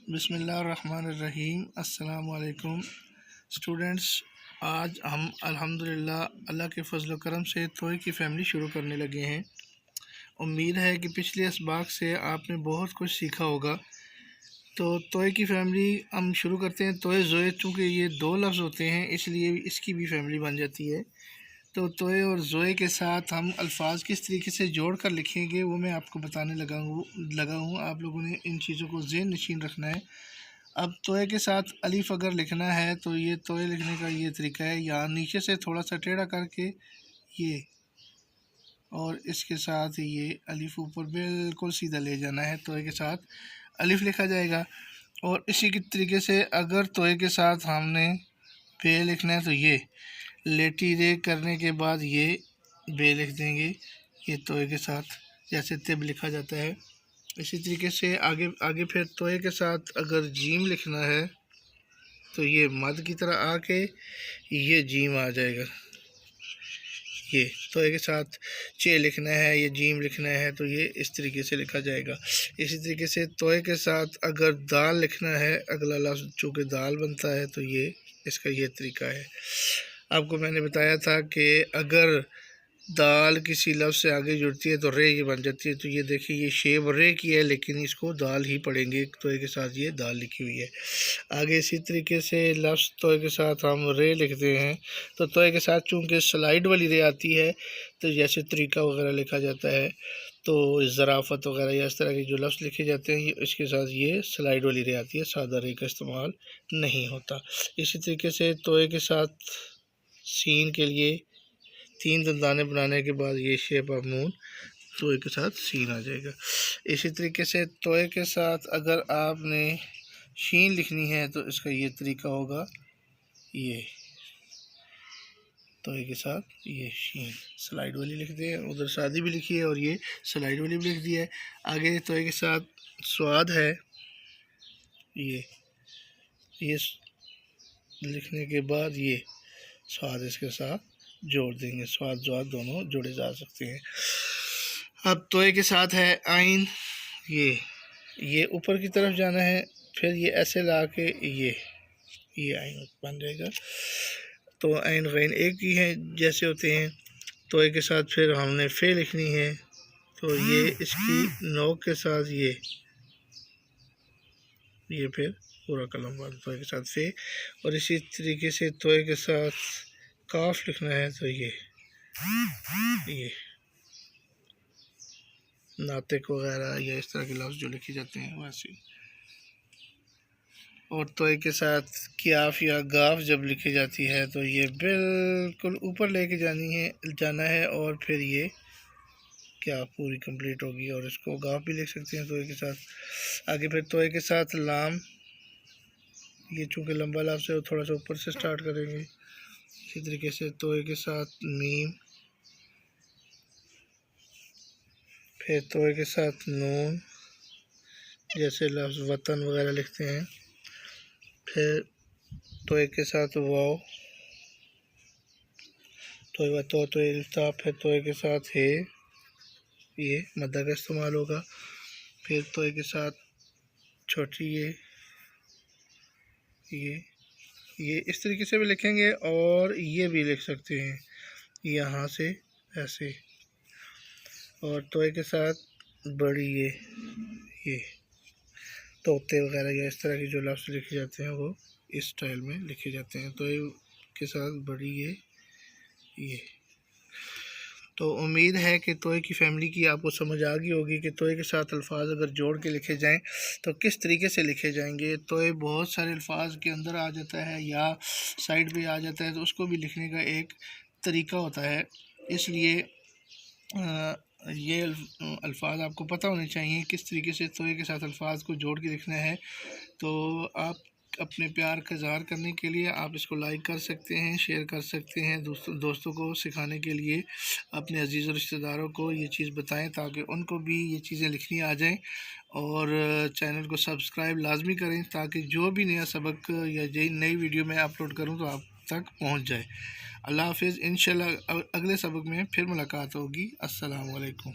बिस्मिल्लाहिर्रहमानिर्रहीम। अस्सलाम वालेकुम स्टूडेंट्स। आज हम अल्हम्दुलिल्लाह अल्लाह के फजल करम से तोय की फ़ैमिली शुरू करने लगे हैं। उम्मीद है कि पिछले इसबाक से आपने बहुत कुछ सीखा होगा। तो तोय की फ़ैमिली हम शुरू करते हैं। तोय ज़ोए, चूँकि ये दो लफ्ज़ होते हैं इसलिए इसकी भी फ़ैमिली बन जाती है। तो तोय और ज़ोए के साथ हम अल्फाज किस तरीके से जोड़ कर लिखेंगे वो मैं आपको बताने लगा हूँ। आप लोगों ने इन चीज़ों को ज़हन नशीन रखना है। अब तोय के साथ अलिफ अगर लिखना है तो ये तोय लिखने का ये तरीका है, यहाँ नीचे से थोड़ा सा टेढ़ा करके ये, और इसके साथ ये अलिफ ऊपर बिल्कुल सीधा ले जाना है। तोय के साथ अलिफ लिखा जाएगा। और इसी की तरीके से अगर तोय के साथ हमने बे लिखना है तो ये लेटी रे करने के बाद ये बे लिख देंगे, ये तोय के साथ, जैसे तिब लिखा जाता है। इसी तरीके से आगे फिर तोय के साथ अगर जीम लिखना है तो ये मद की तरह आके ये जीम आ जाएगा। ये तोय के साथ चे लिखना है, ये जीम लिखना है तो ये इस तरीके से लिखा जाएगा। इसी तरीके से तोय के साथ अगर दाल लिखना है, अगला लफ्ज़ चूँकि दाल बनता है तो ये इसका ये तरीका है। आपको मैंने बताया था कि अगर दाल किसी लफ्ज़ से आगे जुड़ती है तो रे ये बन जाती है। तो ये देखिए ये शेप रे की है लेकिन इसको दाल ही पढ़ेंगे। तोय के साथ ये दाल लिखी हुई है। आगे इसी तरीके से लफ्ज़ तोय के साथ हम रे लिखते हैं। तो तोय के साथ चूँकि स्लाइड वाली रे आती है तो जैसे तरीका वगैरह लिखा जाता है, तो ज़राफ़त वगैरह या इस तरह के जो लफ्ज़ लिखे जाते हैं इसके साथ ये स्लाइड वाली रे आती है, सादा रे का इस्तेमाल नहीं होता। इसी तरीके से तोय के साथ सीन के लिए 3 दंदाने बनाने के बाद ये शेप ऑफ मून, तोय के साथ सीन आ जाएगा। इसी तरीके से तोय के साथ अगर आपने शीन लिखनी है तो इसका ये तरीका होगा, ये तोय के साथ ये शीन स्लाइड वाली लिख दिए, उधर सादी भी लिखी है और ये स्लाइड वाली भी लिख दिया है। आगे तोय के साथ स्वाद है, ये लिखने के बाद ये स्वाद इसके साथ जोड़ देंगे। स्वाद ज्वाद दोनों जोड़े जा सकते हैं। अब तोय के साथ है आइन, ये ऊपर की तरफ जाना है, फिर ये ऐसे ला के ये आइन बन जाएगा। तो आइन गैन एक ही है जैसे होते हैं। तोय के साथ फिर हमने फे लिखनी है तो ये इसकी नोक के साथ ये फिर पूरा कलम वाला तोय के साथ फे। और इसी तरीके से तोय के साथ काफ लिखना है तो ये नातिक वगैरह या इस तरह के लफ्ज़ जो लिखे जाते हैं वैसे। और तोय के साथ क्याफ या गाफ जब लिखी जाती है तो ये बिल्कुल ऊपर लेके जाना है और फिर ये क्या पूरी कंप्लीट होगी। और इसको गाफ भी लिख सकते हैं तोय के साथ। आगे फिर तोय के साथ लाम, ये चूँकि लंबा लफ्ज़ है थोड़ा सा ऊपर से स्टार्ट करेंगे। इसी तरीके से तोय के साथ मीम, फिर तोय के साथ नून, जैसे लफ्ज़ वतन वगैरह लिखते हैं। फिर तोय के साथ वाव, तोय फिर तोय के साथ है, ये मद्दा का इस्तेमाल होगा। फिर तोय के साथ छोटी ये इस तरीके से भी लिखेंगे और ये भी लिख सकते हैं यहाँ से ऐसे। और तोय के साथ बड़ी ये तोते वगैरह या इस तरह के जो लफ्ज़ लिखे जाते हैं वो इस स्टाइल में लिखे जाते हैं। तोय के साथ बड़ी ये। तो उम्मीद है कि तोय की फ़ैमिली की आपको समझ आ गई होगी कि तोय के साथ अल्फाज अगर जोड़ के लिखे जाएं तो किस तरीके से लिखे जाएंगे। तोय बहुत सारे अल्फाज के अंदर आ जाता है या साइड पे आ जाता है, तो उसको भी लिखने का एक तरीका होता है। इसलिए ये अल्फाज आपको पता होने चाहिए किस तरीके से तोय के साथ अल्फाज को जोड़ के लिखना है। तो आप अपने प्यार का इज़हार करने के लिए आप इसको लाइक कर सकते हैं, शेयर कर सकते हैं, दोस्तों को सिखाने के लिए अपने अजीज़ और रिश्तेदारों को ये चीज़ बताएं ताकि उनको भी ये चीज़ें लिखनी आ जाएं। और चैनल को सब्सक्राइब लाजमी करें ताकि जो भी नया सबक या नई वीडियो मैं अपलोड करूं तो आप तक पहुंच जाए। अल्लाह हाफिज़। इंशाल्लाह अगले सबक में फिर मुलाकात होगी। अस्सलाम वालेकुम।